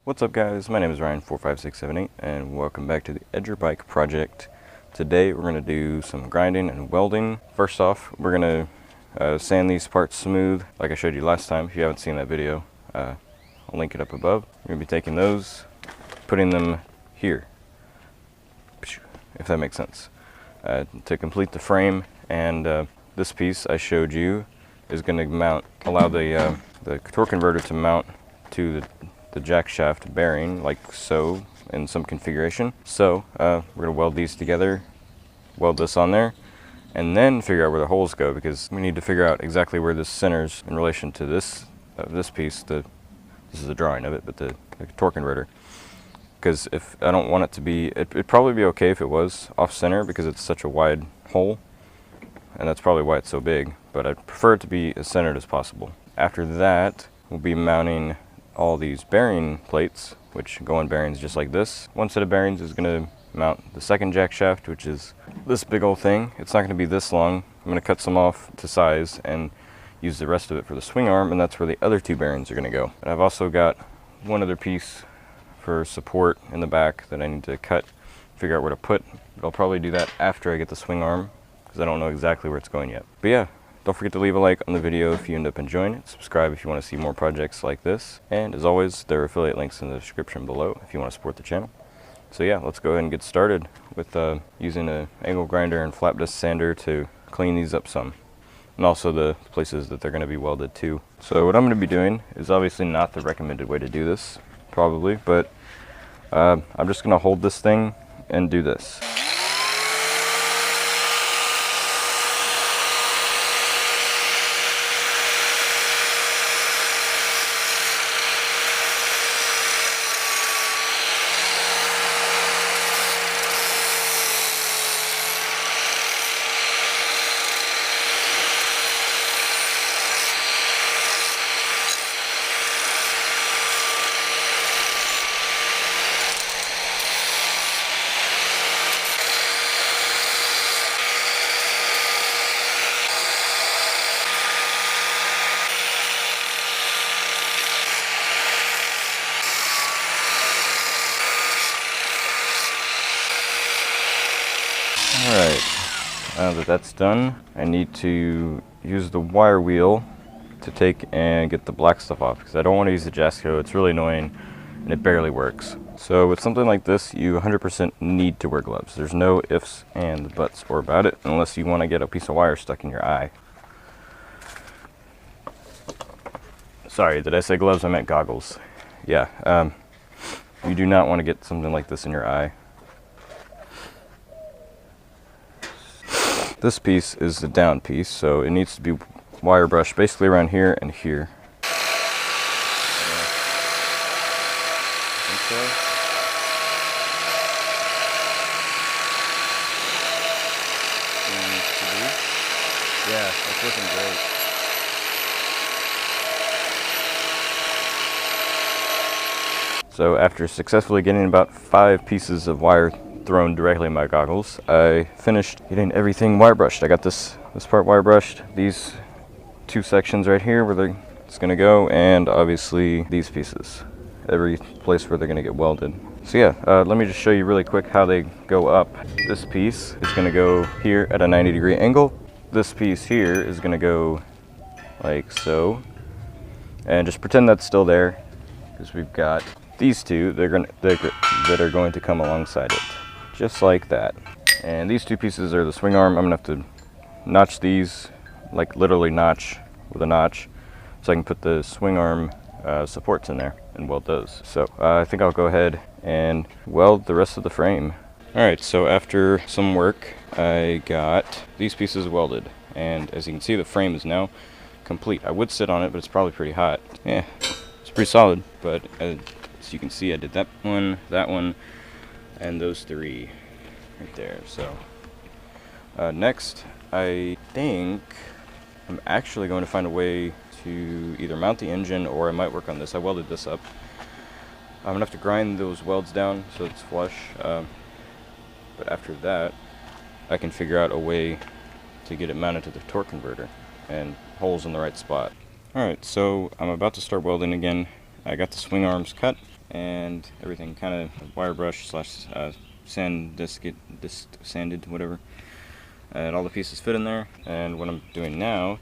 What's up guys, my name is Ryan45678 and welcome back to the Edger Bike project. Today we're going to do some grinding and welding. First off, we're going to sand these parts smooth like I showed you last time. If you haven't seen that video, I'll link it up above. We're going to be taking those, putting them here, if that makes sense, to complete the frame. And this piece I showed you is going to allow the torque converter to mount to the jack shaft bearing, like so, in some configuration. So we're going to weld these together, weld this on there, and then figure out where the holes go, because we need to figure out exactly where this centers in relation to this piece. This is a drawing of it, but the torque converter. Because if I don't want it to be, it'd probably be okay if it was off center because it's such a wide hole, and that's probably why it's so big, but I'd prefer it to be as centered as possible. After that, we'll be mounting all these bearing plates, which go on bearings just like this. One set of bearings is going to mount the second jack shaft, which is this big old thing. It's not going to be this long. I'm going to cut some off to size and use the rest of it for the swing arm, and that's where the other two bearings are going to go. And I've also got one other piece for support in the back that I need to cut, figure out where to put. But I'll probably do that after I get the swing arm, because I don't know exactly where it's going yet. But yeah, don't forget to leave a like on the video if you end up enjoying it. Subscribe if you want to see more projects like this. And as always, there are affiliate links in the description below if you want to support the channel. So yeah, let's go ahead and get started with using an angle grinder and flap disc sander to clean these up some. And also the places that they're going to be welded to. So what I'm going to be doing is obviously not the recommended way to do this, probably, but I'm just going to hold this thing and do this. Alright, now that that's done, I need to use the wire wheel to take and get the black stuff off, because I don't want to use the Jasco. It's really annoying and it barely works. So with something like this, you 100% need to wear gloves. There's no ifs and buts or about it, unless you want to get a piece of wire stuck in your eye. Sorry, did I say gloves? I meant goggles. Yeah, you do not want to get something like this in your eye. This piece is the down piece, so it needs to be wire brushed basically around here and here. Yeah, that's looking great. So after successfully getting about 5 pieces of wire thrown directly in my goggles, I finished getting everything wire brushed. I got this part wire brushed, these 2 sections right here where it's going to go, and obviously these pieces, every place where they're going to get welded. So yeah, let me just show you really quick how they go up. This piece is going to go here at a 90-degree angle. This piece here is going to go like so, and just pretend that's still there, because we've got these two that are going to come alongside it, just like that. And these 2 pieces are the swing arm. I'm gonna have to notch these, like literally notch with a notch, so I can put the swing arm supports in there and weld those. So I think I'll go ahead and weld the rest of the frame. Alright, so after some work, I got these pieces welded, and as you can see, the frame is now complete. I would sit on it, but it's probably pretty hot. Yeah, it's pretty solid, but as you can see, I did that one, and those 3 right there. So next, I think I'm actually going to find a way to either mount the engine, or I might work on this. I welded this up. I'm gonna have to grind those welds down so it's flush, but after that I can figure out a way to get it mounted to the torque converter and holes in the right spot. Alright, so I'm about to start welding again. I got the swing arms cut, and everything kind of wire brush slash sand disc sanded, whatever. And all the pieces fit in there. And what I'm doing now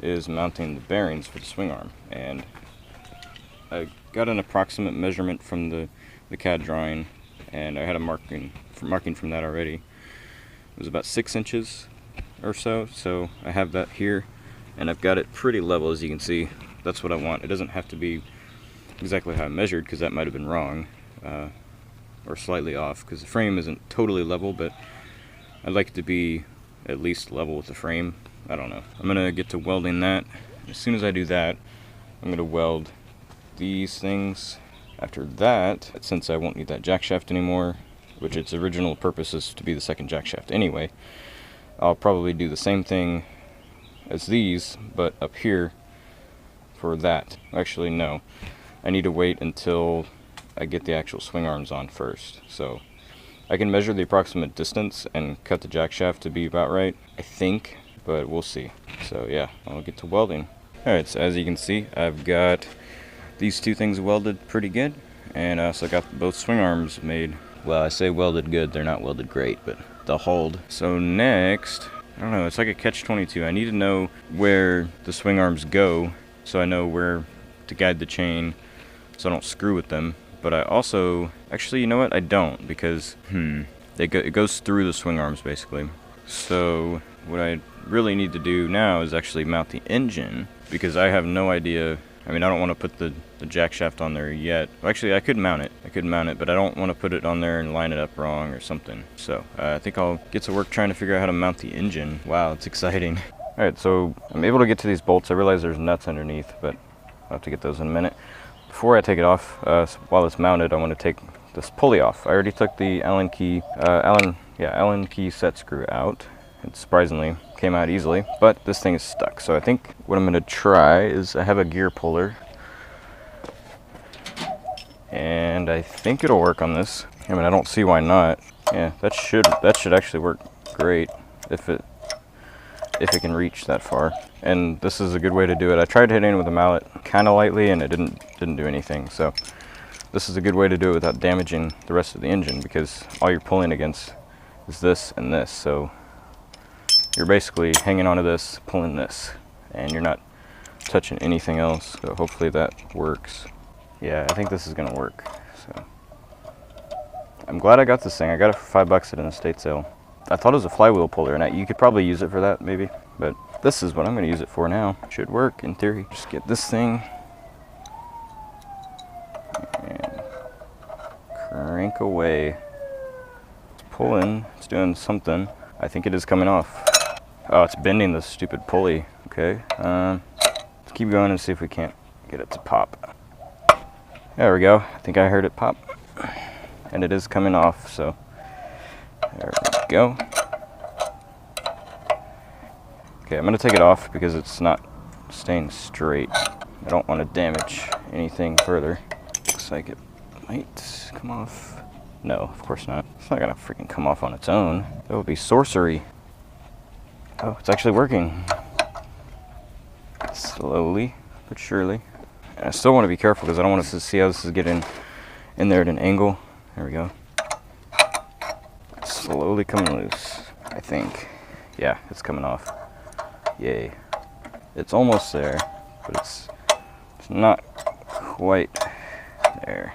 is mounting the bearings for the swing arm. And I got an approximate measurement from the CAD drawing, and I had a marking from that already. It was about 6 inches or so, so I have that here, and I've got it pretty level, as you can see. That's what I want. It doesn't have to be exactly how I measured, because that might have been wrong, or slightly off, because the frame isn't totally level, but I'd like it to be at least level with the frame. I don't know. I'm gonna get to welding that. As soon as I do that, I'm gonna weld these things. After that, since I won't need that jack shaft anymore, which its original purpose is to be the second jack shaft anyway, I'll probably do the same thing as these, but up here for that. Actually, no. I need to wait until I get the actual swing arms on first. So I can measure the approximate distance and cut the jack shaft to be about right, I think, but we'll see. So yeah, I'll get to welding. Alright, so as you can see, I've got these two things welded pretty good, and I also got both swing arms made. Well, I say welded good, they're not welded great, but they'll hold. So next, I don't know, it's like a catch-22. I need to know where the swing arms go, so I know where to guide the chain, so I don't screw with them. But I also, actually, you know what? I don't, because, it goes through the swing arms, basically. So what I really need to do now is actually mount the engine, because I have no idea. I mean, I don't want to put the jack shaft on there yet. Well, actually, I could mount it, but I don't want to put it on there and line it up wrong or something. So I think I'll get to work trying to figure out how to mount the engine. Wow, it's exciting. Alright, so I'm able to get to these bolts. I realize there's nuts underneath, but I'll have to get those in a minute. Before I take it off, while it's mounted, I want to take this pulley off. I already took the Allen key set screw out. It surprisingly came out easily, but this thing is stuck. So I think what I'm going to try is, I have a gear puller, and I think it'll work on this. I mean, I don't see why not. Yeah, that should actually work great if it can reach that far. And this is a good way to do it. I tried hitting it with a mallet kind of lightly, and it didn't do anything. So this is a good way to do it without damaging the rest of the engine, because all you're pulling against is this and this. So you're basically hanging onto this, pulling this, and you're not touching anything else. So hopefully that works. Yeah, I think this is gonna work. So I'm glad I got this thing. I got it for $5 at an estate sale. I thought it was a flywheel puller, and you could probably use it for that, maybe. But this is what I'm going to use it for now. Should work, in theory. Just get this thing. And crank away. It's pulling. It's doing something. I think it is coming off. Oh, it's bending this stupid pulley. Okay. Let's keep going and see if we can't get it to pop. There we go. I think I heard it pop. And it is coming off, so there we go. Okay, I'm going to take it off because it's not staying straight. I don't want to damage anything further. Looks like it might come off. No, of course not. It's not going to freaking come off on its own. That would be sorcery. Oh, it's actually working. Slowly, but surely. And I still want to be careful because I don't want to see how this is getting in there at an angle. There we go. Slowly coming loose, I think. Yeah, it's coming off. Yay. It's almost there, but it's not quite there.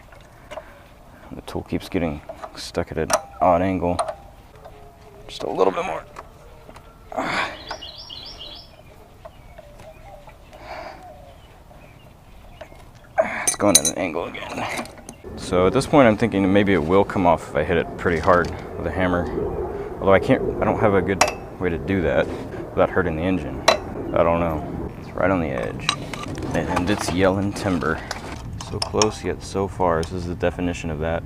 The tool keeps getting stuck at an odd angle. Just a little bit more. It's going at an angle again. So at this point I'm thinking maybe it will come off if I hit it pretty hard with a hammer. Although I don't have a good way to do that without hurting the engine. I don't know. It's right on the edge. And it's yelling timber. So close yet so far. This is the definition of that.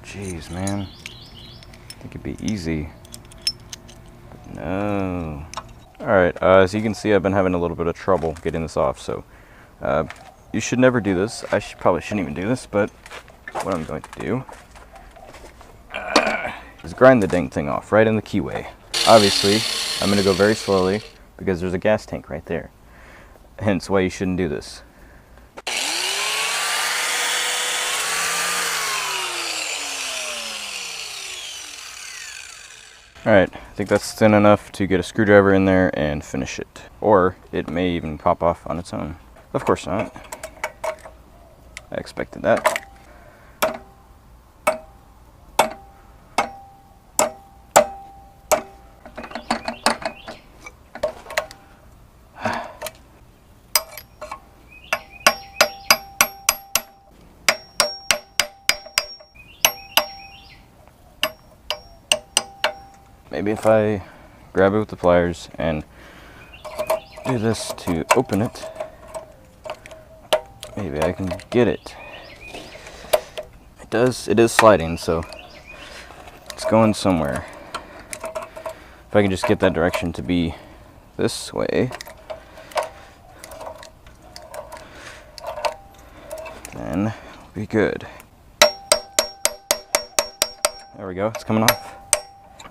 Jeez, man. I think it'd be easy. But no. Alright, as you can see, I've been having a little bit of trouble getting this off, so you should never do this. I probably shouldn't even do this, but what I'm going to do is grind the dang thing off right in the keyway. Obviously, I'm going to go very slowly because there's a gas tank right there. Hence why you shouldn't do this. Alright, I think that's thin enough to get a screwdriver in there and finish it. Or it may even pop off on its own. Of course not. I expected that. Maybe if I grab it with the pliers and do this to open it, maybe I can get it. It is sliding, so it's going somewhere. If I can just get that direction to be this way, then we'll be good. There we go, it's coming off.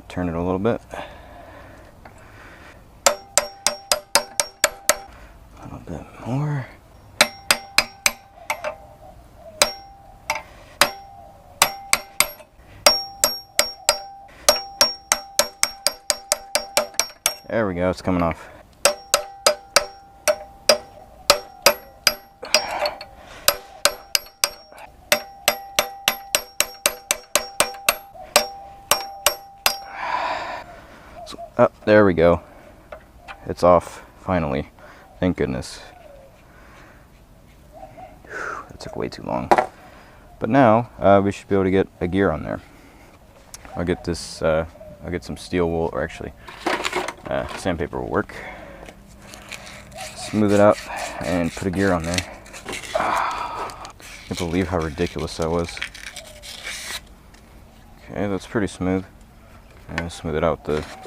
Turn it a little bit. A little bit more. There we go, it's coming off. Oh, there we go. It's off, finally. Thank goodness. Whew, that took way too long. But now, we should be able to get a gear on there. I'll get this, I'll get some steel wool, or actually, sandpaper will work. Smooth it out and put a gear on there. I can't believe how ridiculous that was. Okay, that's pretty smooth. And smooth it out with the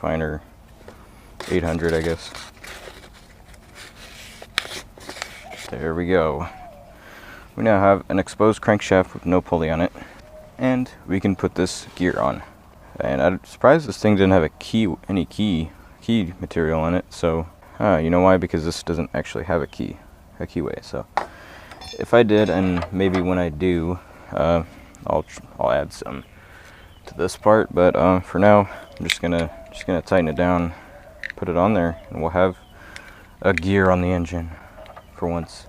finer 800, I guess. There we go. We now have an exposed crankshaft with no pulley on it, and we can put this gear on. And I'm surprised this thing didn't have any key material in it. So you know why? Because this doesn't actually have a keyway. So if I did, and maybe when I do, I'll add some to this part. But for now, I'm just gonna tighten it down, put it on there, and we'll have a gear on the engine for once.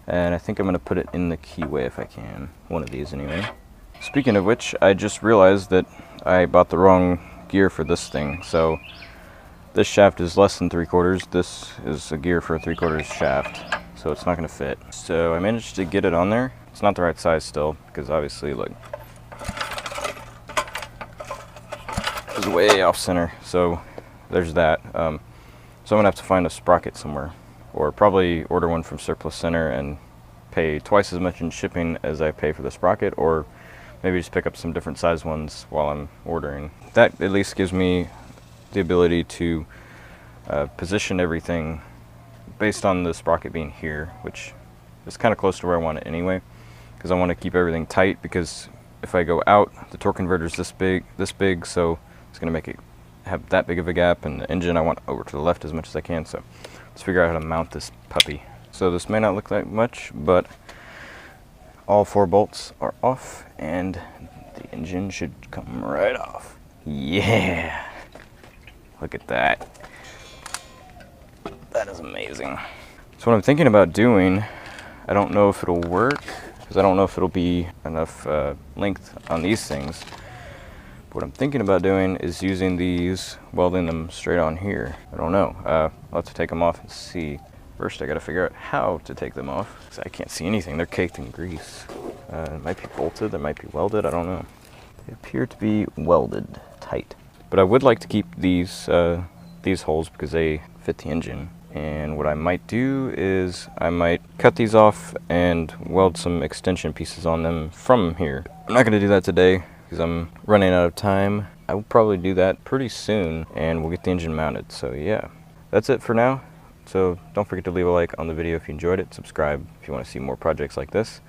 And I think I'm gonna put it in the keyway if I can. One of these anyway. Speaking of which, I just realized that I bought the wrong gear for this thing. So this shaft is less than 3/4. This is a gear for a 3/4 shaft, so it's not gonna fit. So I managed to get it on there. It's not the right size still, because obviously, look, it's way off center. So there's that. So I'm gonna have to find a sprocket somewhere, or probably order one from Surplus Center and pay twice as much in shipping as I pay for the sprocket, or maybe just pick up some different size ones while I'm ordering. That at least gives me the ability to position everything based on the sprocket being here, which is kind of close to where I want it anyway, because I want to keep everything tight, because if I go out, the torque converter is this big, so it's going to make it have that big of a gap, and the engine I want over to the left as much as I can. So let's figure out how to mount this puppy. So this may not look like much, but all 4 bolts are off, and the engine should come right off. Yeah! Look at that. That is amazing. So what I'm thinking about doing, I don't know if it'll work, because I don't know if it'll be enough length on these things. What I'm thinking about doing is using these, welding them straight on here. I don't know. I'll have to take them off and see. First, I gotta figure out how to take them off, because I can't see anything. They're caked in grease. It might be bolted, they might be welded, I don't know. They appear to be welded tight. But I would like to keep these holes because they fit the engine. And what I might do is I might cut these off and weld some extension pieces on them from here. I'm not gonna do that today because I'm running out of time. I will probably do that pretty soon, and we'll get the engine mounted. So yeah, that's it for now. So don't forget to leave a like on the video if you enjoyed it, subscribe if you want to see more projects like this.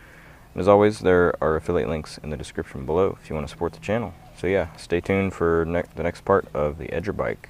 And as always, there are affiliate links in the description below if you want to support the channel. So yeah, stay tuned for the next part of the Edger bike.